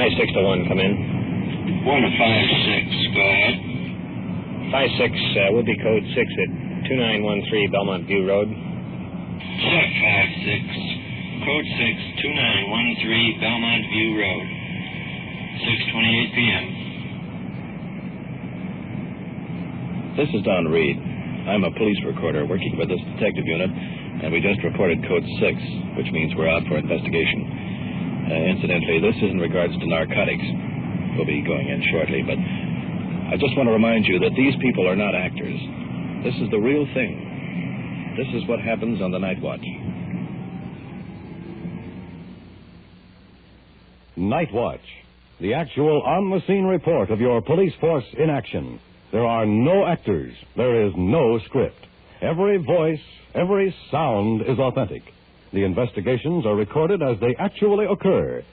5-6 to 1, come in. 156, go ahead. 5-6, would be code 6 at 2913 Belmont View Road. Check 5-6, code 6, 2913 Belmont View Road. 6:28 p.m. This is Don Reed. I'm a police recorder working with this detective unit, and we just reported code 6, which means we're out for investigation. Incidentally, this is in regards to narcotics. We'll be going in shortly, but I just want to remind you that these people are not actors. This is the real thing. This is what happens on the night watch. Night Watch, the actual on-the-scene report of your police force in action. There are no actors. There is no script. Every voice, every sound is authentic. The investigations are recorded as they actually occur.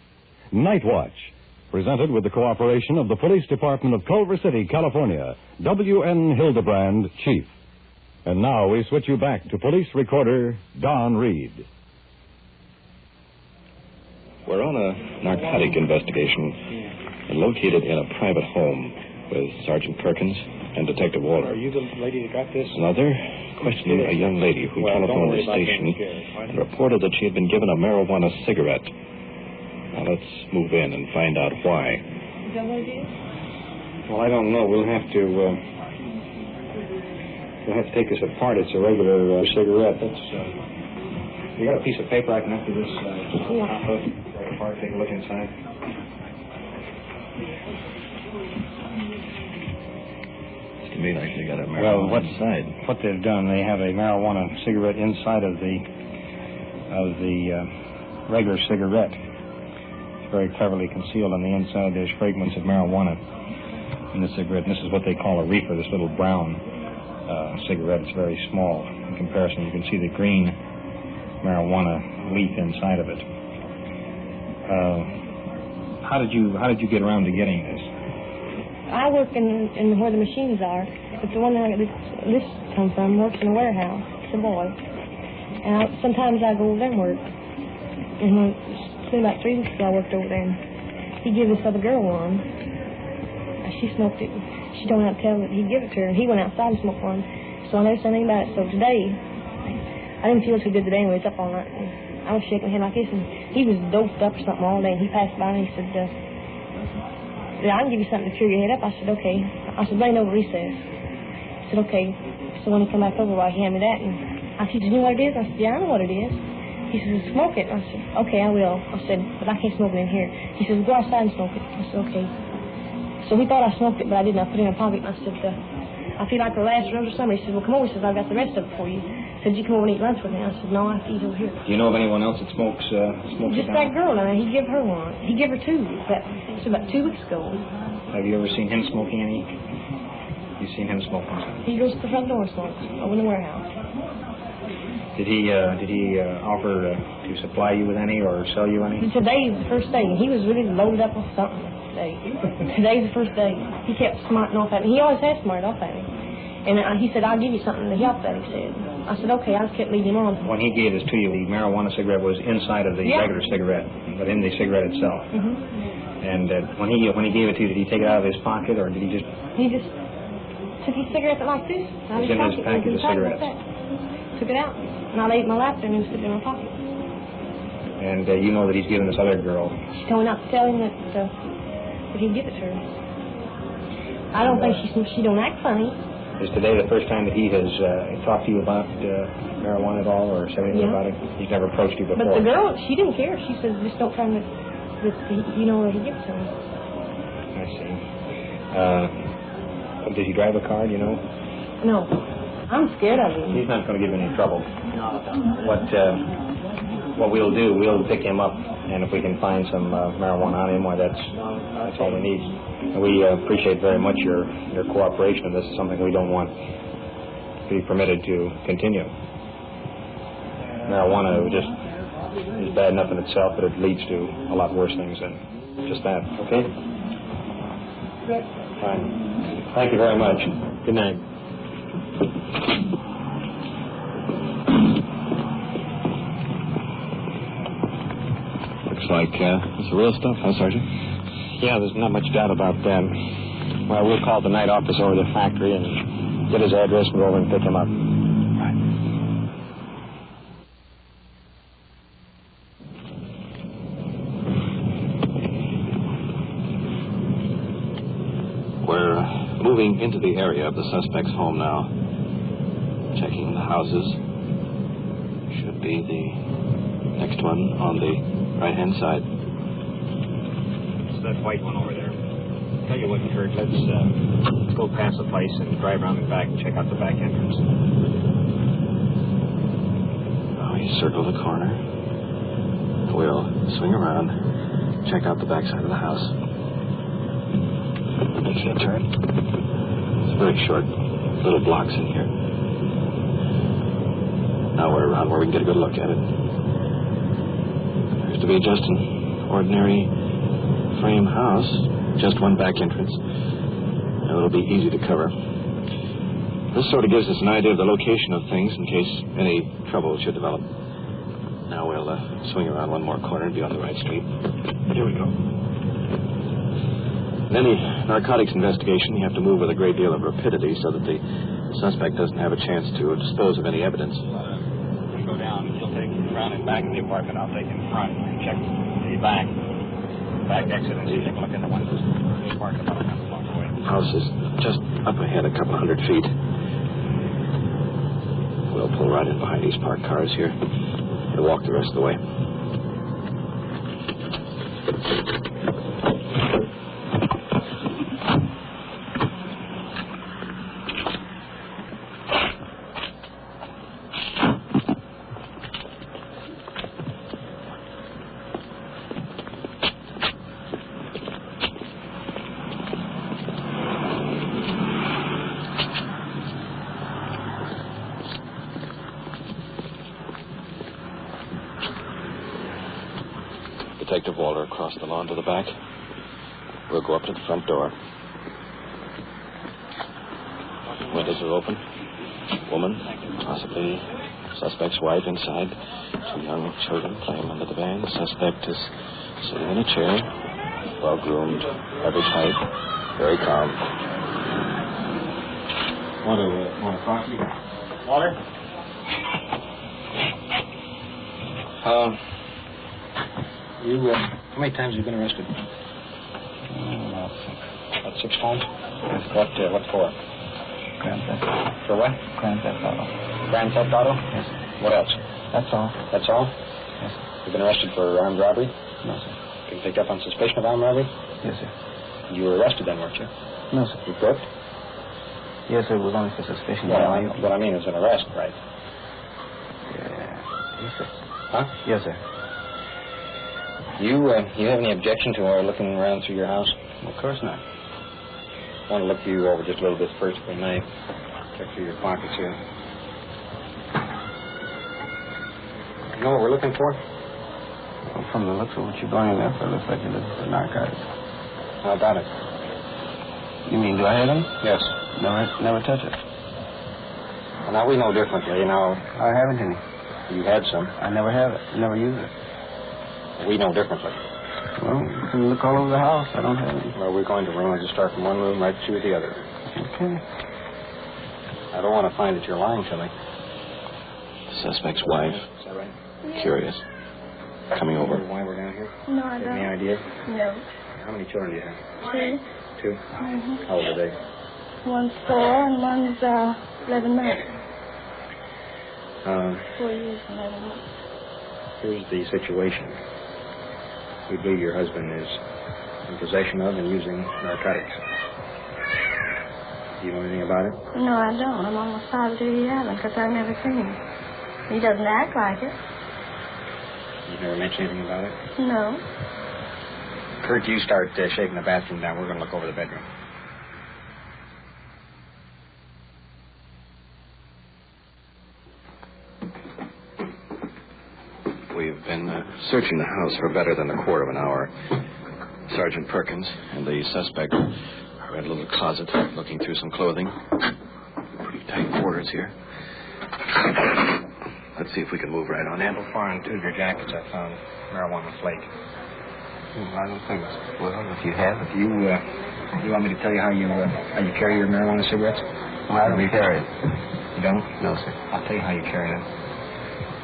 Night Watch, presented with the cooperation of the Police Department of Culver City, California. W.N. Hildebrand, Chief. And now we switch you back to police recorder Don Reed. We're on a narcotic investigation located in a private home with Sergeant Perkins and Detective Walter. Are you the lady that got this? Now, they're questioning a young lady who telephoned the station and reported that she had been given a marijuana cigarette. Now, let's move in and find out why. Is that what it is? Well, I don't know. We'll have to take this apart. It's a regular cigarette. That's, you got a piece of paper I can have to this? Take it apart, take a look inside. To me, like they got a marijuana inside. What they've done, they have a marijuana cigarette inside of the regular cigarette. It's very cleverly concealed on the inside. There's fragments of marijuana in the cigarette. And this is what they call a reefer, this little brown cigarette. It's very small in comparison. You can see the green marijuana leaf inside of it. How did you get around to getting this? I work in where the machines are, but the one that this comes from works in a warehouse. It's a boy. And sometimes I go over there and work. And it's been about 3 weeks ago I worked over there, and he gave this other girl one. She smoked it. She don't have to tell him that he'd give it to her, and he went outside and smoked one. So I never said anything about it. So today, I didn't feel too good today anyway. It's up all night. And I was shaking my head like this, and he was doped up or something all day, and he passed by and he said, I can give you something to cheer your head up. I said, okay. I said, bring it over recess. He said, okay. So when he come back over, he handed me that. And I said, you know what it is? I said, yeah, I know what it is. He says, smoke it. I said, okay, I will. I said, but I can't smoke it in here. He says, go outside and smoke it. I said, okay. So he thought I smoked it, but I didn't. I put it in a pocket. And I said, I feel like the last rose of summer. He said, well, come over. He says, I've got the rest of it for you. He said, you come over and eat lunch with me. I said, no, I have to eat over here. Do you know of anyone else that smokes just that girl. I mean, he gave her one. He gave her two. It's about 2 weeks ago. Have you ever seen him smoking any? You've seen him smoking? He goes to the front door and smokes over in the warehouse. Did he offer to supply you with any or sell you any? Today's the first day. He was really loaded up with something today. Today's the first day. He kept smarting off at me. He always has smarted off at me. And he said, I'll give you something to help that, he said. I said, okay. I just kept leading him on. When he gave this to you, the marijuana cigarette was inside of the regular cigarette, but in the cigarette itself. Mm-hmm. And when he gave it to you, did he take it out of his pocket, or did he just... He just took his cigarette like this. Out of his pocket. Package of cigarettes. Took it out. And I laid my lap there and put it in my pocket. And you know that he's given this other girl... She told me not to tell him that he'd give it to her. I don't think she don't act funny. Is today the first time that he has talked to you about marijuana at all, or said anything about it? He's never approached you before. But the girl, she didn't care. She says, just don't tell him that you know where he gives it to him. I see. Does he drive a car, do you know? No. I'm scared of him. He's not going to give you any trouble. What we'll do, we'll pick him up, and if we can find some marijuana on him, why that's all we need. And we appreciate very much your cooperation, and this is something we don't want to be permitted to continue. Marijuana just is bad enough in itself, but it leads to a lot worse things than just that. Okay? Good. Fine. Thank you very much. Good night. Looks like it's the real stuff, huh, Sergeant? Yeah, there's not much doubt about that. Well, we'll call the night officer over the factory and get his address and go over and pick him up. Right. We're moving into the area of the suspect's home now. Checking the houses. Should be the next one on the right-hand side. It's that white one over there. Tell you what, Kurt, let's go past the place and drive around the back and check out the back entrance. Oh, you circle the corner. We'll swing around, check out the back side of the house. Makes a turn. It's very short, little blocks in here. Now we're around where we can get a good look at it. Appears to be just an ordinary frame house, just one back entrance. And it'll be easy to cover. This sort of gives us an idea of the location of things in case any trouble should develop. Now we'll swing around one more corner and be on the right street. Here we go. In any narcotics investigation, you have to move with a great deal of rapidity so that the suspect doesn't have a chance to dispose of any evidence. You go down, you'll take him around and back in the apartment. I'll take him front and check the back exit and see if you can look in the windows. The apartment about a block away. House is just up ahead a couple hundred feet. We'll pull right in behind these parked cars here and walk the rest of the way. Detective Walter across the lawn to the back. We'll go up to the front door. Windows are open. Woman, possibly suspect's wife inside. Two young children playing under the van. Suspect is sitting in a chair, well-groomed, average height, very calm. Want a coffee? Walter? How many times have you been arrested? About 6 times? Yes. What for? Grand Theft. For what? Grand Theft Auto. Grand Theft Auto? Yes. What else? That's all. That's all? Yes. You've been arrested for armed robbery? No, sir. Been picked up on suspicion of armed robbery? Yes, sir. You were arrested then, weren't you? No, sir. You booked? Yes, sir. It was only for suspicion. Well, what I mean is an arrest, right? Yeah. Yes, sir. Huh? Yes, sir. You have any objection to our looking around through your house? Of course not. I want to look you over just a little bit first, if I may. Check through your pockets here. You know what we're looking for? Well, from the looks of what you're going there for, it looks like you're looking for narcotics. How about it? You mean, do I have them? Yes. Never touch it. Well, now, we know differently. You know, I haven't any. you had some. I never have it. Never use it. We know differently. Well, you can look all over the house. I don't have any. Well, we're going to run. Just start from one room right through the other. Okay. I don't want to find that you're lying to me. Suspect's wife, Is that right? curious, coming over. Why we're down here? No, I Have any don't. idea? No. How many children do you have? 2. 2? How old are they? One's 4 and one's 11 months. 4 years and 11 months. Here's the situation. We believe your husband is in possession of and using narcotics. Do you know anything about it? No, I don't. I'm almost positive he hasn't because I've never seen him. He doesn't act like it. You never mentioned anything about it? No. Kurt, you start shaking the bathroom down. We're going to look over the bedroom. We've been searching the house for better than a quarter of an hour. Sergeant Perkins and the suspect are in a little closet looking through some clothing. Pretty tight quarters here. Let's see if we can move right on in. So far in 2 of your jackets, I found marijuana flake. I don't think so. Well, if you have it. You want me to tell you how you carry your marijuana cigarettes? Well, I don't carry it. You don't? No, sir. I'll tell you how you carry them.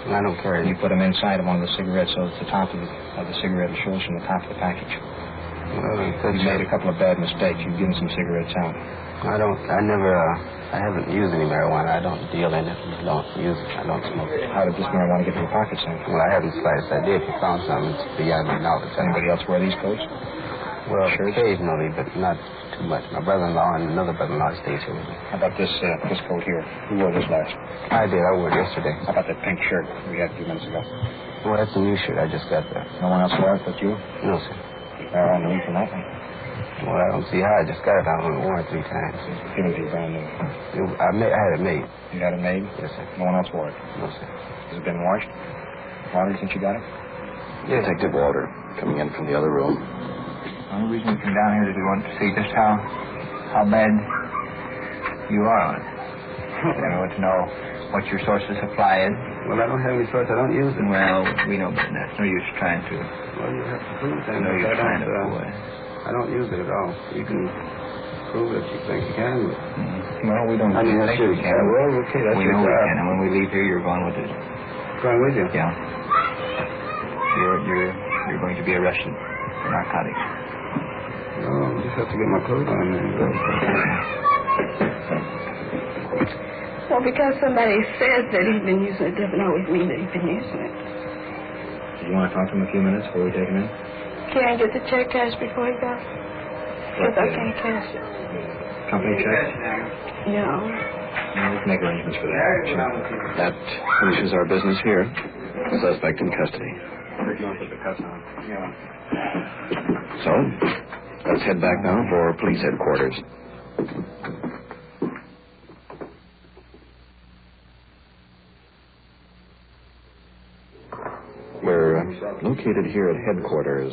I don't carry You it. put them inside of one of the cigarettes so that the top of the cigarette shows from the top of the package. Well, You made a couple of bad mistakes. You've given some cigarettes out. I haven't used any marijuana. I don't deal in it. I don't use it. I don't smoke it. How did this marijuana get in your pockets then? Well, I haven't sliced. I did. If you found something, it's beyond my knowledge. Anybody else wear these coats? Well, Shirts? occasionally, but not too much. My brother-in-law and another brother-in-law stays here with me. How about this coat here? Who wore this last? I did. I wore it yesterday. How about that pink shirt we had a few minutes ago? Well, that's a new shirt. I just got that. No one else wore it but you? No, sir. On the reef for that one. Well, I don't see how. I just got it. I only worn it 3 times. Given to you brand new. I had it made. You had it made? Yes, sir. No one else wore it? No, sir. Has it been washed? Watered since you got it? Yes. Detective Walter, coming in from the other room. The only reason we come down here is we want to see just how bad you are on it. We want to know what your source of supply is. Well, I don't have any source. I don't use it. Well, we know better than that. It's no use trying to. Well, you have to prove that. No use trying to fool it. I don't use it at all. You can prove it if you think you can. But Well, we don't I mean, that's think your we can. Well, okay, that's We your know we job. can, and when we leave here, you're going with it. Going with you? Yeah. You're going to be arrested for narcotics. No, I just have to get my clothes on and go. Well, because somebody says that he's been using it doesn't always mean that he's been using it. Do you want to talk to him a few minutes before we take him in? Can I get the check cashed before he goes? Because I can't cash it. Company check? No. We can make arrangements for that. Sure. That finishes our business here. The suspect in custody. So, let's head back now for police headquarters. We're located here at headquarters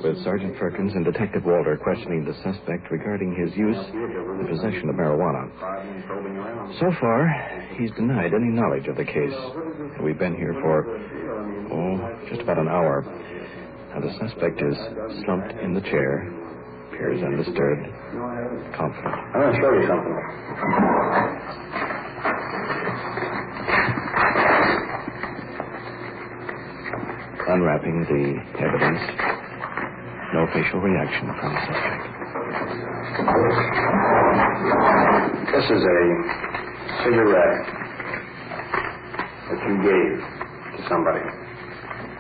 with Sergeant Perkins and Detective Walter questioning the suspect regarding his use and possession of marijuana. So far, he's denied any knowledge of the case. We've been here for, just about an hour. Now, the suspect is slumped in the chair, appears undisturbed, confident. I'm going to show you something. Unwrapping the evidence, no facial reaction from the suspect. This is a cigarette that you gave to somebody.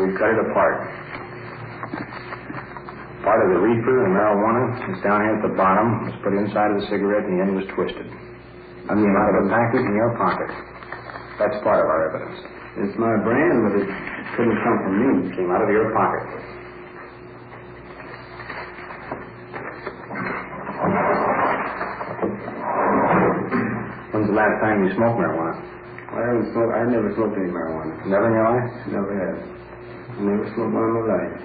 We cut it apart. Part of the reefer and marijuana is down here at the bottom. It was put inside of the cigarette and the end was twisted. I mean, out of a package in your pocket. That's part of our evidence. It's my brand, but it couldn't come from me. It came out of your pocket. When's the last time you smoked marijuana? I never smoked any marijuana. Never in your life? Never have. I never smoked one in my life.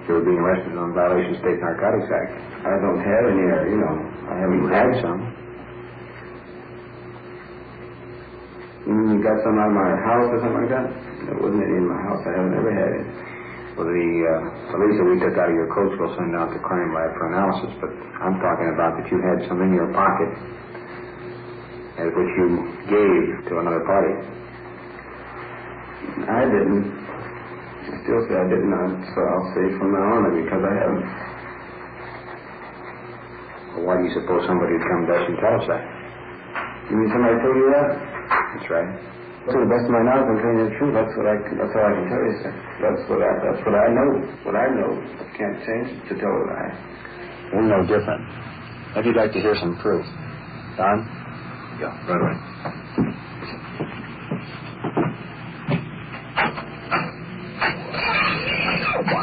You were being arrested on violation of State Narcotics Act. I don't have any, I haven't had some. You got some out of my house or something like that? There wasn't any in my house. I haven't ever had it. Well, the police that we took out of your coats will send out to crime lab for analysis, but I'm talking about that you had some in your pocket, which you gave to another party. I didn't. I still say I didn't, so I'll say from now on because I haven't. Well, why do you suppose somebody would come to us and tell us that? You mean somebody told you that? That's right. To the best of my knowledge, I'm telling you the truth. That's all I can tell you, sir. That's what I know. What I know. I can't change it to tell what I. We're no different. Maybe you'd like to hear some proof. Don? Yeah, right away.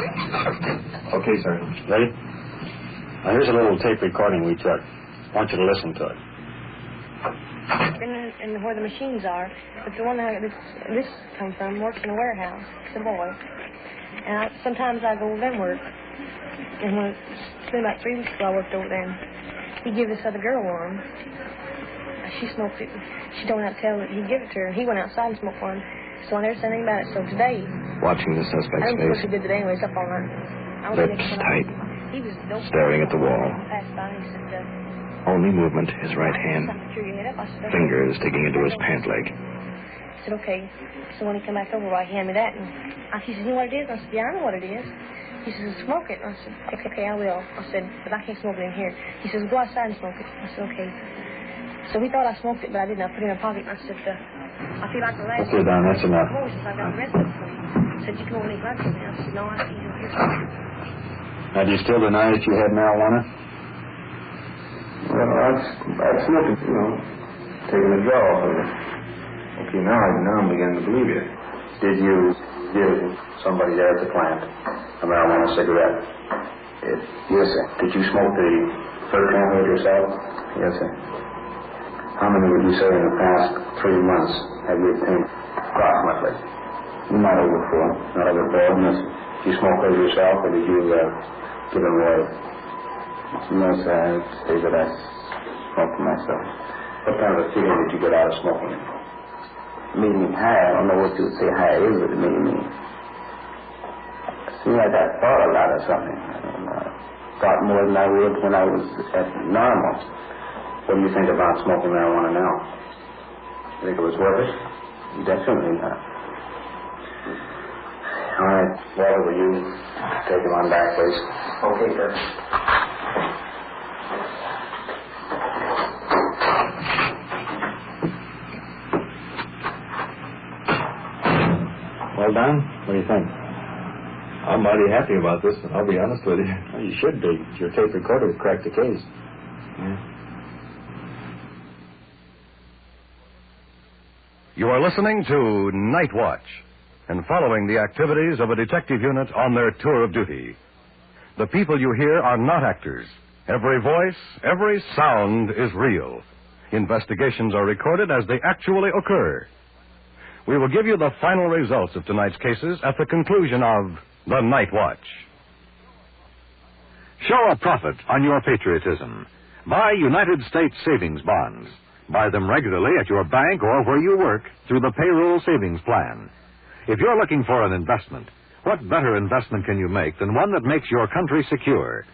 Okay, sir. Ready? Now, here's a little tape recording we took. I want you to listen to it. In where the machines are, but the one that this comes from works in a warehouse. It's a boy. And sometimes I go over there and work. And it's been about 3 weeks ago I worked over there, and he gave this other girl one. She smoked it. She don't have to tell that he give it to her. He went outside and smoked one. So I never said anything about it. So today, Watching the I suspect's didn't feel face, too good today anyway. It's up all night. lips tight, staring at the wall. Only movement, his right hand, fingers digging into his pant leg. I said, okay. So when he came back over, I handed me that, and he said, you know what it is? I said, yeah, I know what it is. He says, smoke it. And I said, okay, I will. I said, but I can't smoke it in here. He says, go outside and smoke it. I said, okay. So we thought I smoked it, but I didn't. I put it in my pocket, and I said, I feel like the last... Okay, Don, that's enough. I got the rest of it for you. I said, you come over and eat lunch with me. I said, no, I can't do it. Now, do you still deny that you had marijuana? Well, I'd smoked it, taking a draw off of it. Okay, now I'm beginning to believe you. Did you give somebody there at the plant a marijuana cigarette? Yes, sir. Did you smoke the third camera yourself? Yes, sir. How many would you say in the past 3 months have you obtained approximately? Not over 4. Not over 4. Did you smoke those yourself, or did you give them away? No, sir. I'd say that I smoked myself. What kind of a feeling did you get out of smoking it? Made me high. I don't know what you would say high is, but it made me... It seemed like I thought a lot or something. I don't know. I thought more than I would when I was at normal. What do you think about smoking marijuana now? You think it was worth it? Definitely not. All right, Walter, will you take him on back, please? Okay, sir. Well done. What do you think? I'm mighty happy about this, I'll be honest with you. Well, you should be. Your tape recorder would crack the case. Yeah. You are listening to Night Watch and following the activities of a detective unit on their tour of duty. The people you hear are not actors. Every voice, every sound is real. Investigations are recorded as they actually occur. We will give you the final results of tonight's cases at the conclusion of the Night Watch. Show a profit on your patriotism. Buy United States savings bonds. Buy them regularly at your bank or where you work through the payroll savings plan. If you're looking for an investment, what better investment can you make than one that makes your country secure?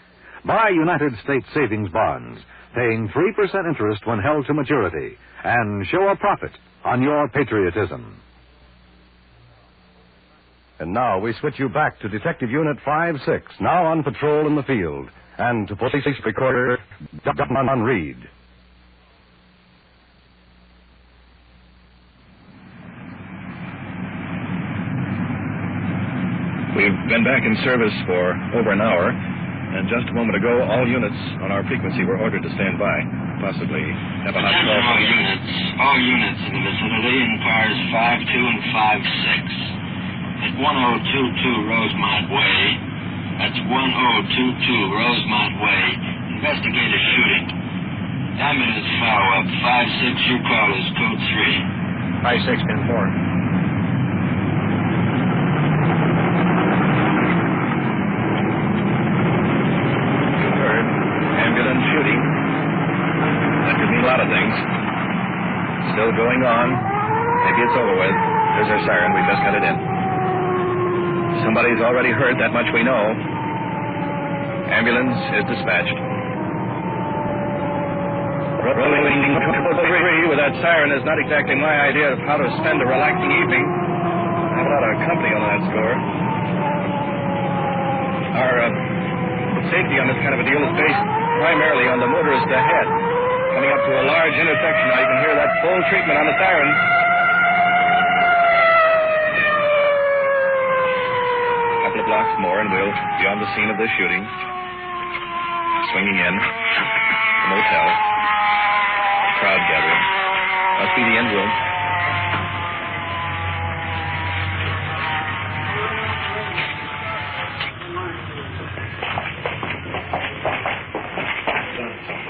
Buy United States savings bonds, paying 3% interest when held to maturity, and show a profit on your patriotism. And now we switch you back to Detective Unit 5-6, now on patrol in the field, and to police recorder Don Reed. We've been back in service for over an hour, and just a moment ago, all units on our frequency were ordered to stand by, possibly have a hot call. All units in the vicinity in cars 5-2 and 5-6. At 1022 Rosemont Way. That's 1022 Rosemont Way. Investigate a shooting. Ambulance follow-up. 5-6, your call is code 3. 5-6, pin 4. Shooting. That could mean a lot of things. Still going on. Maybe it's over with. There's our siren. We just got it in. Somebody's already heard. That much we know. Ambulance is dispatched. Rolling code 3 with that siren is not exactly my idea of how to spend a relaxing evening. I have a lot of company on that score. Our safety on this kind of a deal is based primarily on the motorist ahead. Coming up to a large intersection now, you can hear that full treatment on the siren. A couple of blocks more and we'll be on the scene of this shooting. Swinging in. The motel. Crowd gathering. Must be the end room.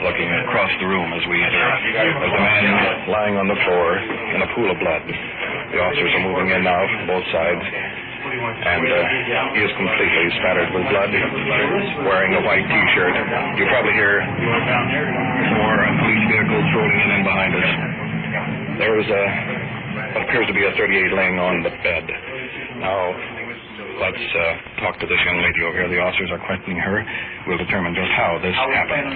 Looking across the room as we enter, there's a man lying on the floor in a pool of blood. The officers are moving in now from both sides, and he is completely spattered with blood, wearing a white T-shirt. You probably hear more police vehicles rolling in behind us. There is what appears to be a .38 laying on the bed. Now, Let's talk to this young lady over here. The officers are questioning her. We'll determine just how this happened.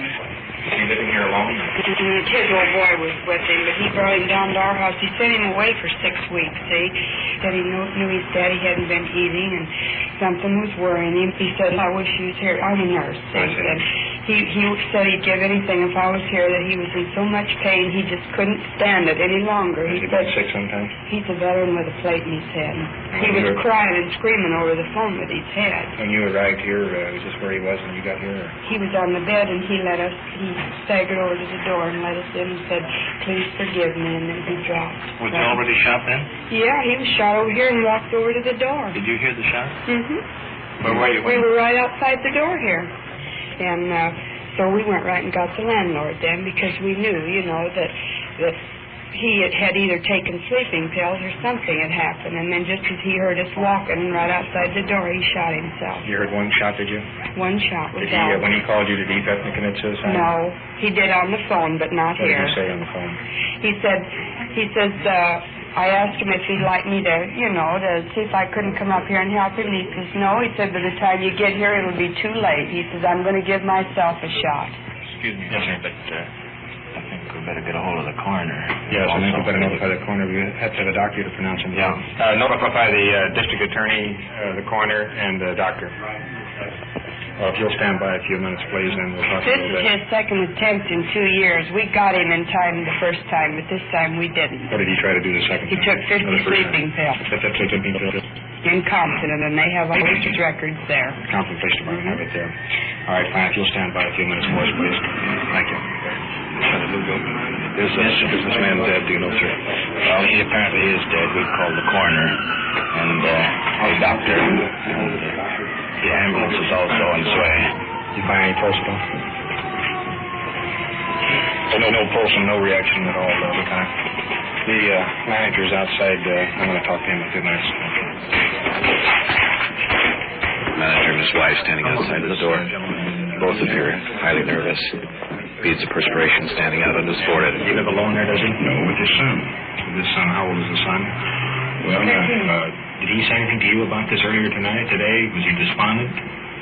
Is he living here alone? His old boy was with him, but he brought him down to our house. He sent him away for 6 weeks, see? Said he knew his daddy hadn't been eating and something was worrying him. He said, I wish he was here. I'm a nurse, see? And he said he'd give anything if I was here, that he was in so much pain he just couldn't stand it any longer. Has he been sick sometimes? He's a veteran with a plate in his head. He was crying and screaming over the phone with his head. When you arrived here, is this where he was when you got here? He was on the bed and he staggered over to the door and let us in and said, please forgive me, and then he dropped. Was he already shot then? Yeah, he was shot over here and walked over to the door. Did you hear the shot? Mm-hmm. Where were you? We were right outside the door here. And so we went right and got the landlord then, because we knew, that he had either taken sleeping pills or something had happened. And then just as he heard us walking right outside the door, he shot himself. You heard one shot, did you? One shot was Did he, out. when he called you, did he threaten to commit suicide? No, he did on the phone, but not What here. did he say on the phone? He says, I asked him if he'd like me to see if I couldn't come up here and help him. He says, no. He said, by the time you get here, it'll be too late. He says, I'm going to give myself a shot. Excuse me, yes, sir, but I think we better get a hold of the coroner. Yes, I think we better notify the coroner. We have to have a doctor to pronounce him. Yeah. Notify the district attorney, the coroner, and the doctor. Well, if you'll stand by a few minutes, please, and we'll talk This a little is bit. his second attempt in 2 years. We got him in time the first time, but this time we didn't. What did he try to do the second He time? took 50 sleeping pills That's sleeping pills. in Compton, and then they have all his records there. Compton Police Department have it there. All right, fine. If you'll stand by a few minutes for us, please. Thank you. Is this man dead, do you know, sir? Well, he apparently is dead. We've called the coroner and the doctor. The ambulance is also on its way. You find any pulse at all? No pulse and no reaction at all, Lieutenant. The manager's outside. I'm going to talk to him in a few minutes. Manager and his wife standing outside of the door. Both appear highly nervous. Beads of perspiration standing out on his forehead. Does he live alone there, does he? No, with his son. With his son. How old is the son? Well, did he say anything to you about this earlier tonight, today? Was he despondent?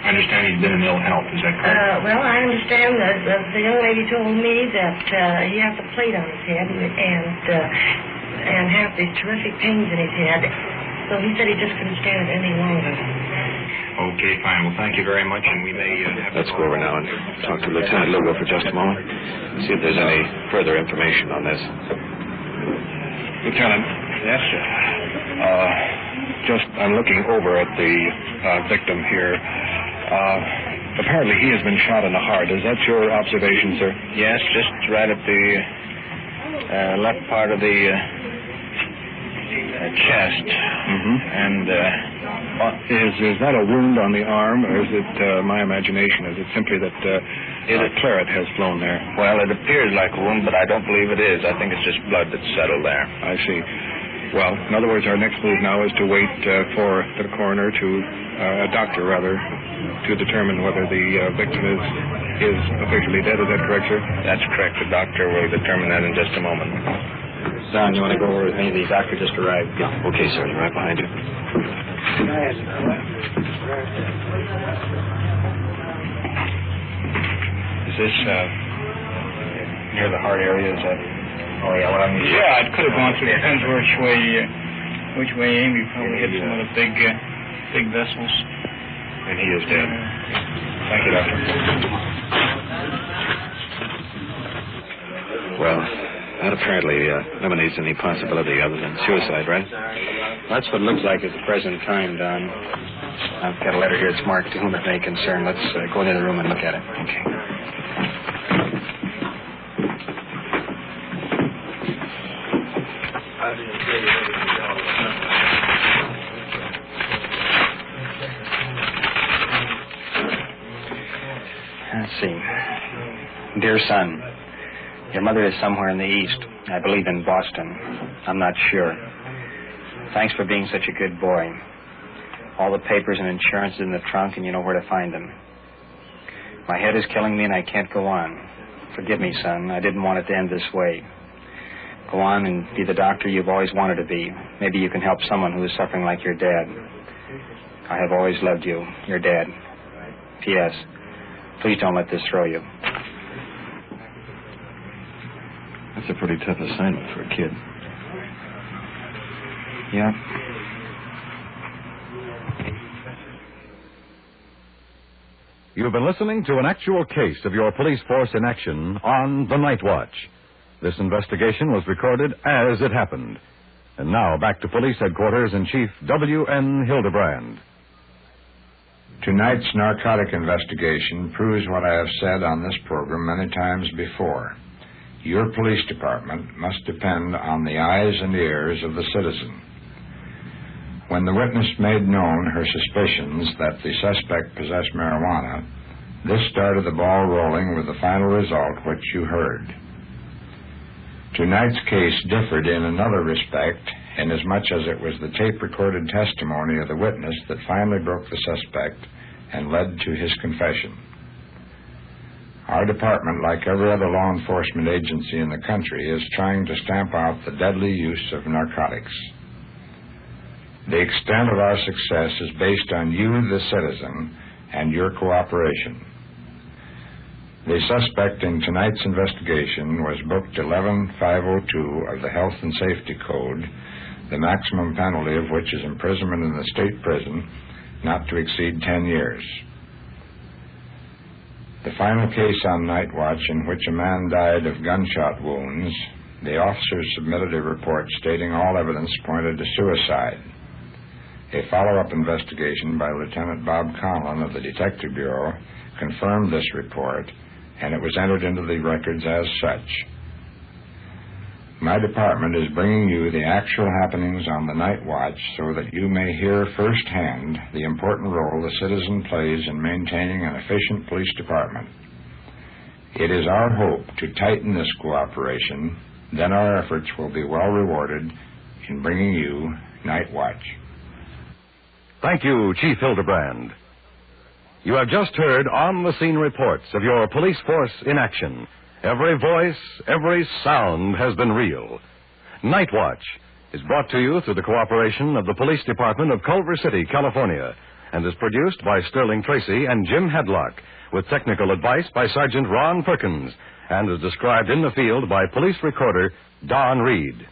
I understand he's been in ill health. Is that correct? Well, I understand that the young lady told me that he has a plate on his head and has these terrific pains in his head. So he said he just couldn't stand it any longer. Okay, fine. Well, thank you very much, and we may have Let's go over now and talk to Lieutenant Lugo for just a moment. See if there's any further information on this. Lieutenant. Yes, sir. I'm looking over at the victim here. Apparently he has been shot in the heart. Is that your observation, sir? Yes, just right at the left part of the chest. Mm-hmm. And is that a wound on the arm, or is it my imagination? Is it simply that claret has flown there? well, it appears like a wound, but I don't believe it is. I think it's just blood that's settled there. I see. Well, in other words, our next move now is to wait for the coroner a doctor rather, to determine whether the victim is officially dead. Is that correct, sir? That's correct. The doctor will determine that in just a moment. Don, you want to go over with me? The doctor just arrived. Yeah. Okay, sir. I'm right behind you. Is this near the heart area? Is that? Oh yeah. Well, Yeah, it could have gone through. Depends which way aim. You probably hit some of the big vessels. And he is dead. Thank you, doctor. Well, that apparently eliminates any possibility other than suicide, right? That's what it looks like at the present time, Don. I've got a letter here. It's marked to whom it may concern. Let's go into the room and look at it. Okay. Let's see. Dear son, your mother is somewhere in the East. I believe in Boston. I'm not sure. Thanks for being such a good boy. All the papers and insurance in the trunk, and you know where to find them. My head is killing me, and I can't go on. Forgive me, son. I didn't want it to end this way. Go on and be the doctor you've always wanted to be. Maybe you can help someone who is suffering like your dad. I have always loved you. Your dad. P.S. Please don't let this throw you. That's a pretty tough assignment for a kid. Yeah. You've been listening to an actual case of your police force in action on The Night Watch. This investigation was recorded as it happened. And now back to Police Headquarters and Chief W.N. Hildebrand. Tonight's narcotic investigation proves what I have said on this program many times before. Your police department must depend on the eyes and ears of the citizen. When the witness made known her suspicions that the suspect possessed marijuana, this started the ball rolling with the final result which you heard. Tonight's case differed in another respect, inasmuch as it was the tape-recorded testimony of the witness that finally broke the suspect and led to his confession. Our department, like every other law enforcement agency in the country, is trying to stamp out the deadly use of narcotics. The extent of our success is based on you, the citizen, and your cooperation. The suspect in tonight's investigation was booked 11502 of the Health and Safety Code, the maximum penalty of which is imprisonment in the state prison not to exceed 10 years. The final case on Night Watch in which a man died of gunshot wounds, the officers submitted a report stating all evidence pointed to suicide. A follow-up investigation by Lieutenant Bob Conlon of the Detective Bureau confirmed this report, and it was entered into the records as such. My department is bringing you the actual happenings on the Night Watch so that you may hear firsthand the important role the citizen plays in maintaining an efficient police department. It is our hope to tighten this cooperation, then our efforts will be well rewarded in bringing you Night Watch. Thank you, Chief Hildebrand. You have just heard on-the-scene reports of your police force in action. Every voice, every sound has been real. Night Watch is brought to you through the cooperation of the Police Department of Culver City, California, and is produced by Sterling Tracy and Jim Hadlock, with technical advice by Sergeant Ron Perkins, and is described in the field by Police Recorder Don Reed.